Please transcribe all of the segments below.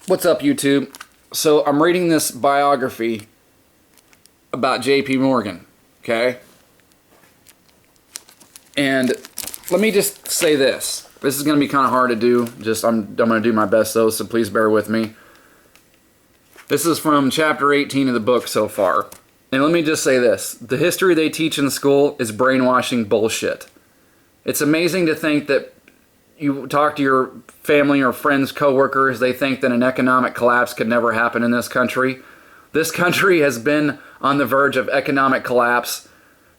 What's up, YouTube? So I'm reading this biography about J.P. Morgan, okay? And let me just say this. This is going to be kind of hard to do. I'm going to do my best though, so please bear with me. This is from chapter 18 of the book so far. And let me just say this. The history they teach in school is brainwashing bullshit. It's amazing to think that you talk to your family or friends, coworkers, they think that an economic collapse could never happen in this country. This country has been on the verge of economic collapse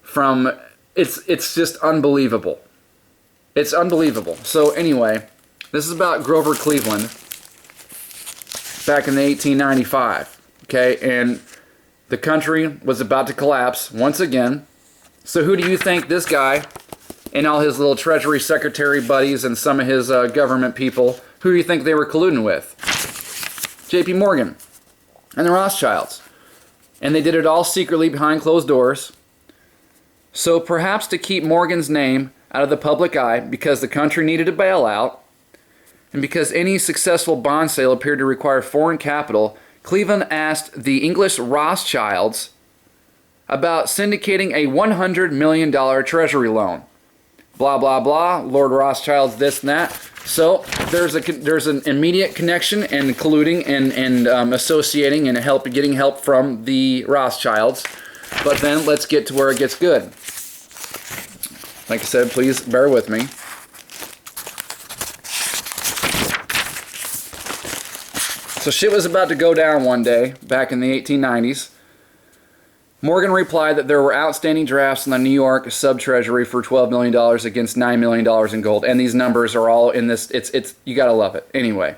from, it's just unbelievable. It's unbelievable. So anyway, this is about Grover Cleveland back in 1895, okay? And the country was about to collapse once again. So who do you think this guy and all his little Treasury Secretary buddies and some of his government people, who do you think they were colluding with? J.P. Morgan and the Rothschilds. And they did it all secretly behind closed doors. So perhaps to keep Morgan's name out of the public eye, because the country needed a bailout, and because any successful bond sale appeared to require foreign capital, Cleveland asked the English Rothschilds about syndicating a $100 million treasury loan. Blah, blah, blah, Lord Rothschild's this and that. So there's an immediate connection and colluding and associating and getting help from the Rothschilds. But then let's get to where it gets good. Like I said, please bear with me. So shit was about to go down one day back in the 1890s. Morgan replied that there were outstanding drafts in the New York sub-treasury for $12 million against $9 million in gold. And these numbers are all in this, you gotta love it. Anyway,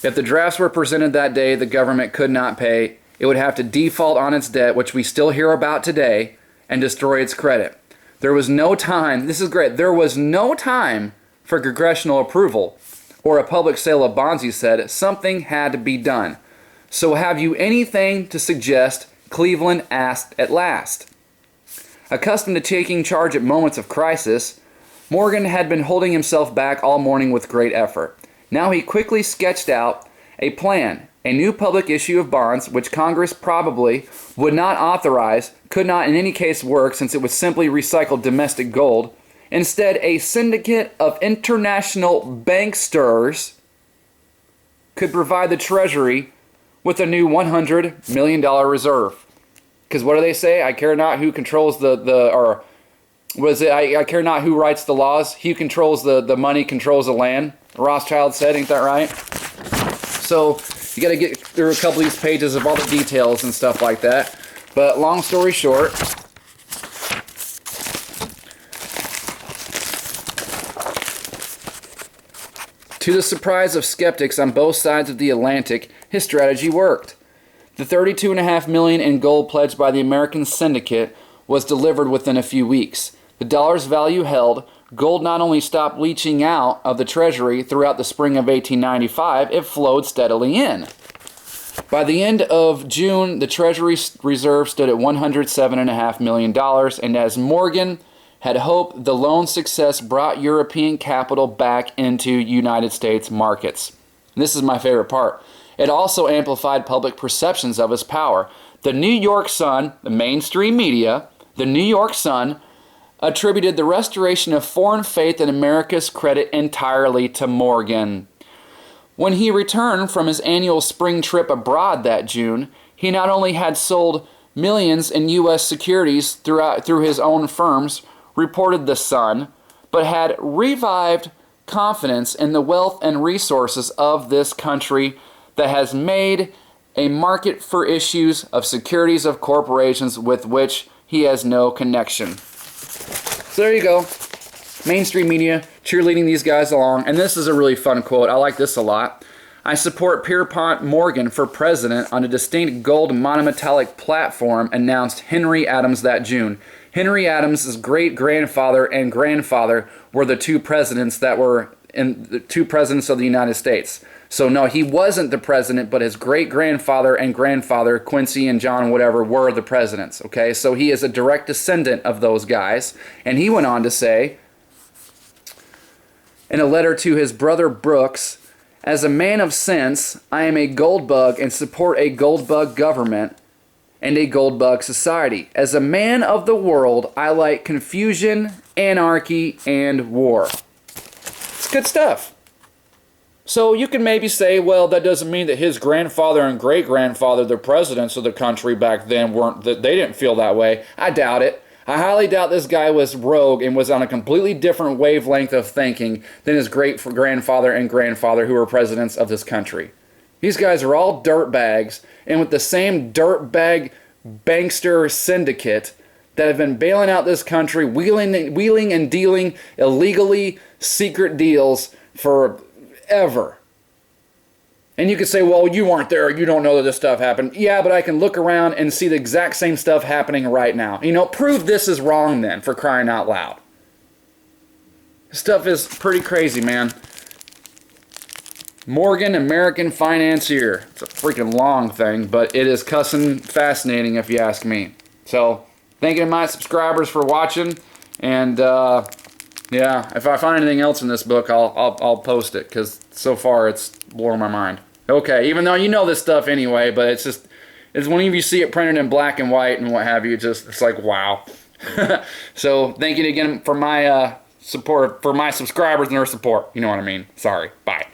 if the drafts were presented that day, the government could not pay. It would have to default on its debt, which we still hear about today, and destroy its credit. There was no time, this is great, there was no time for congressional approval or a public sale of bonds, he said. Something had to be done. So have you anything to suggest? Cleveland asked at last. Accustomed to taking charge at moments of crisis, Morgan had been holding himself back all morning with great effort. Now he quickly sketched out a plan, a new public issue of bonds, which Congress probably would not authorize, could not in any case work since it would simply recycle domestic gold. Instead, a syndicate of international banksters could provide the Treasury with a new $100 million reserve. Because what do they say? I care not who controls I care not who writes the laws. He who controls the money controls the land. Rothschild said, ain't that right? So you got to get through a couple of these pages of all the details and stuff like that. But long story short, to the surprise of skeptics on both sides of the Atlantic, his strategy worked. The $32.5 million in gold pledged by the American syndicate was delivered within a few weeks. The dollar's value held. Gold not only stopped leaching out of the Treasury throughout the spring of 1895, it flowed steadily in. By the end of June, the Treasury reserve stood at $107.5 million, and as Morgan had hoped, the loan success brought European capital back into United States markets. And this is my favorite part. It also amplified public perceptions of his power. The New York Sun, the mainstream media, the New York Sun, attributed the restoration of foreign faith in America's credit entirely to Morgan. When he returned from his annual spring trip abroad that June, he not only had sold millions in U.S. securities through his own firms, reported the Sun, but had revived confidence in the wealth and resources of this country that has made a market for issues of securities of corporations with which he has no connection. So there you go. Mainstream media cheerleading these guys along. And this is a really fun quote. I like this a lot. I support Pierpont Morgan for president on a distinct gold monometallic platform, announced Henry Adams that June. Henry Adams' great-grandfather and grandfather were the two presidents of the United States. So no, he wasn't the president, but his great-grandfather and grandfather, Quincy and John, whatever, were the presidents, okay? So he is a direct descendant of those guys. And he went on to say, in a letter to his brother Brooks, As a man of sense, I am a gold bug and support a gold bug government and a gold bug society. As a man of the world, I like confusion, anarchy, and war. It's good stuff. So you can maybe say, well, that doesn't mean that his grandfather and great-grandfather, the presidents of the country back then, they didn't feel that way. I doubt it. I highly doubt this guy was rogue and was on a completely different wavelength of thinking than his great-grandfather and grandfather who were presidents of this country. These guys are all dirtbags, and with the same dirtbag bankster syndicate that have been bailing out this country, wheeling and dealing illegally secret deals forever. And you could say, well, you weren't there, you don't know that this stuff happened. Yeah, but I can look around and see the exact same stuff happening right now. You know, prove this is wrong then, for crying out loud. This stuff is pretty crazy, man. Morgan, American Financier. It's a freaking long thing, but it is cussing fascinating if you ask me. So, thank you to my subscribers for watching, and yeah, if I find anything else in this book, I'll post it, because so far it's blowing my mind. Okay, even though you know this stuff anyway, but it's whenever you see it printed in black and white and what have you, it's like, wow. So, thank you again for my support, for my subscribers and their support. You know what I mean. Sorry. Bye.